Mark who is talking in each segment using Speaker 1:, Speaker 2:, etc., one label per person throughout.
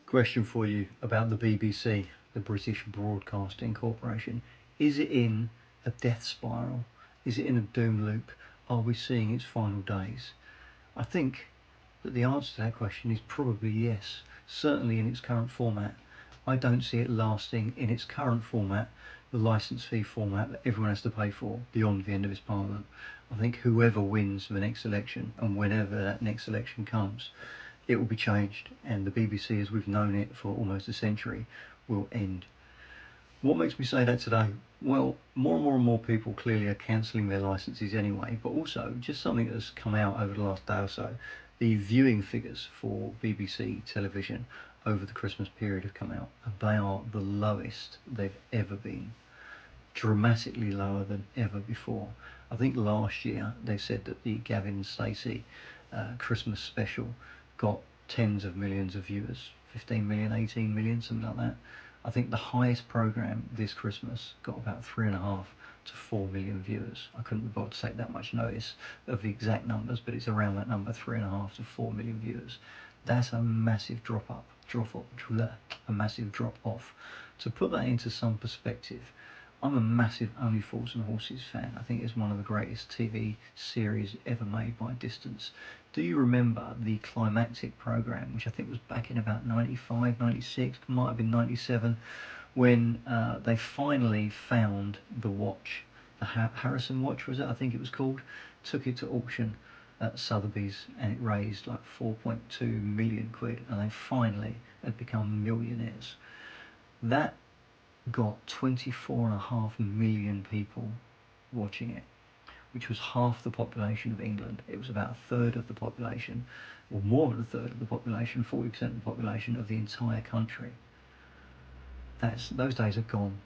Speaker 1: Question for you about the BBC, the British Broadcasting Corporation. Is it in a death spiral? Is it in a doom loop? Are we seeing its final days? I think that the answer to that question is probably yes, certainly in its current format. I don't see it lasting in its current format, the licence fee format that everyone has to pay for beyond the end of its parliament. I think whoever wins the next election, and whenever that next election comes, it will be changed, and the BBC as we've known it for almost a century will end. What makes me say that today? Well, more and more people clearly are cancelling their licences anyway, but also just something that's come out over the last day or so. The viewing figures for BBC television over the Christmas period have come out, and they are the lowest they've ever been. Dramatically lower than ever before. I think last year they said that the Gavin and Stacey Christmas special got tens of millions of viewers, 15 million, 18 million, something like that. I think the highest programme this Christmas got about 3.5 to 4 million viewers. I couldn't be bothered to take that much notice of the exact numbers, but it's around that number, 3.5 to 4 million viewers. That's a massive a massive drop off. To put that into some perspective, I'm a massive Only Fools and Horses fan. I think it's one of the greatest TV series ever made by a distance. Do you remember the climactic programme, which I think was back in about 95, 96, might have been 97, when they finally found the watch, the Harrison watch was it, I think it was called, took it to auction at Sotheby's, and it raised like 4.2 million quid, and they finally had become millionaires. That got 24.5 million people watching it, which was half the population of England. It was about a third of the population, or more than a third of the population, 40% of the population of the entire country. Those days are gone.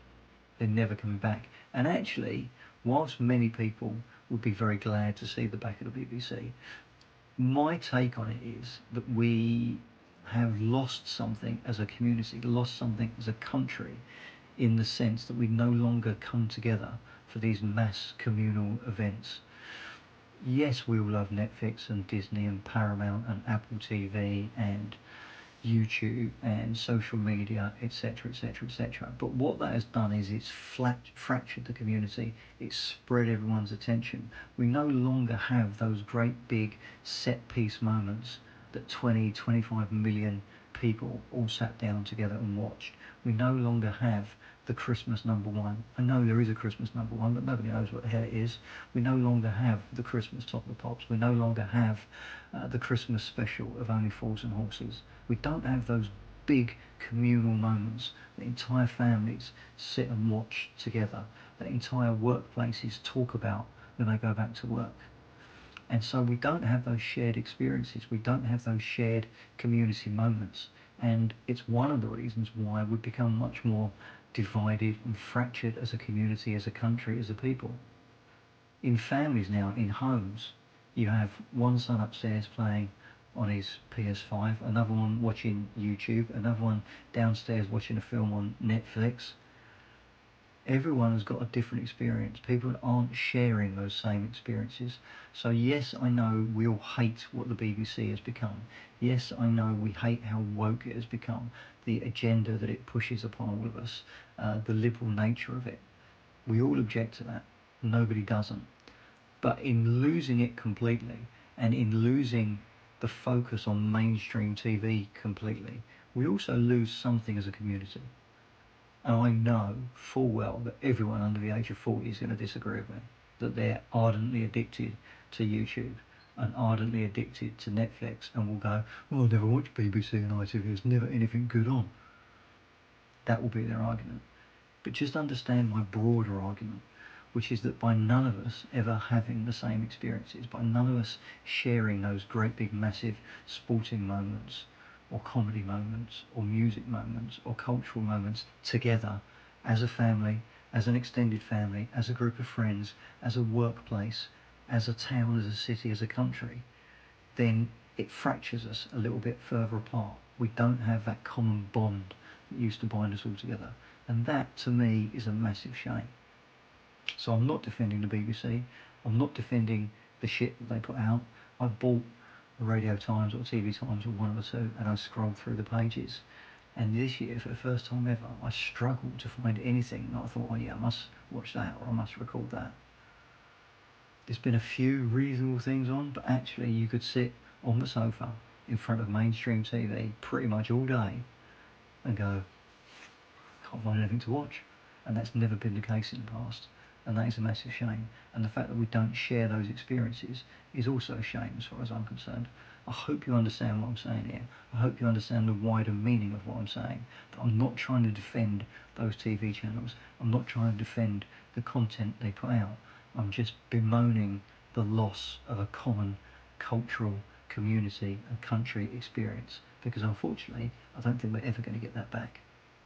Speaker 1: They're never coming back. And actually, whilst many people would be very glad to see the back of the BBC, my take on it is that we have lost something as a community, lost something as a country, in the sense that we no longer come together for these mass communal events. Yes, we all love Netflix and Disney and Paramount and Apple TV and YouTube and social media, etc, etc, etc. But what that has done is it's fractured the community, it's spread everyone's attention. We no longer have those great big set piece moments that 20, 25 million people all sat down together and watched. We no longer have the Christmas #1. I know there is a Christmas #1, but nobody knows what the hell it is. We no longer have the Christmas Top of the Pops. We no longer have the Christmas special of Only Fools and Horses. We don't have those big communal moments that entire families sit and watch together, that entire workplaces talk about when they go back to work. And so we don't have those shared experiences, we don't have those shared community moments. And it's one of the reasons why we've become much more divided and fractured as a community, as a country, as a people. In families now, in homes, you have one son upstairs playing on his PS5, another one watching YouTube, another one downstairs watching a film on Netflix. Everyone has got a different experience. People aren't sharing those same experiences. So yes, I know we all hate what the BBC has become. Yes, I know we hate how woke it has become, the agenda that it pushes upon all of us, the liberal nature of it. We all object to that. Nobody doesn't. But in losing it completely, and in losing the focus on mainstream TV completely, we also lose something as a community. And I know full well that everyone under the age of 40 is going to disagree with me, that they're ardently addicted to YouTube and ardently addicted to Netflix, and will go, well, I never watch BBC and ITV, there's never anything good on. That will be their argument. But just understand my broader argument, which is that by none of us ever having the same experiences, by none of us sharing those great big massive sporting moments, or comedy moments, or music moments, or cultural moments together as a family, as an extended family, as a group of friends, as a workplace, as a town, as a city, as a country, then it fractures us a little bit further apart. We don't have that common bond that used to bind us all together. And that, to me, is a massive shame. So I'm not defending the BBC, I'm not defending the shit that they put out. I've bought a Radio Times or TV Times or one of the two, and I scrolled through the pages. And this year, for the first time ever, I struggled to find anything that I thought, oh yeah, I must watch that or I must record that. There's been a few reasonable things on, but actually you could sit on the sofa in front of mainstream TV pretty much all day and go, can't find anything to watch. And that's never been the case in the past. And that is a massive shame. And the fact that we don't share those experiences is also a shame as far as I'm concerned. I hope you understand what I'm saying here. I hope you understand the wider meaning of what I'm saying. That I'm not trying to defend those TV channels. I'm not trying to defend the content they put out. I'm just bemoaning the loss of a common cultural community and country experience. Because unfortunately, I don't think we're ever going to get that back.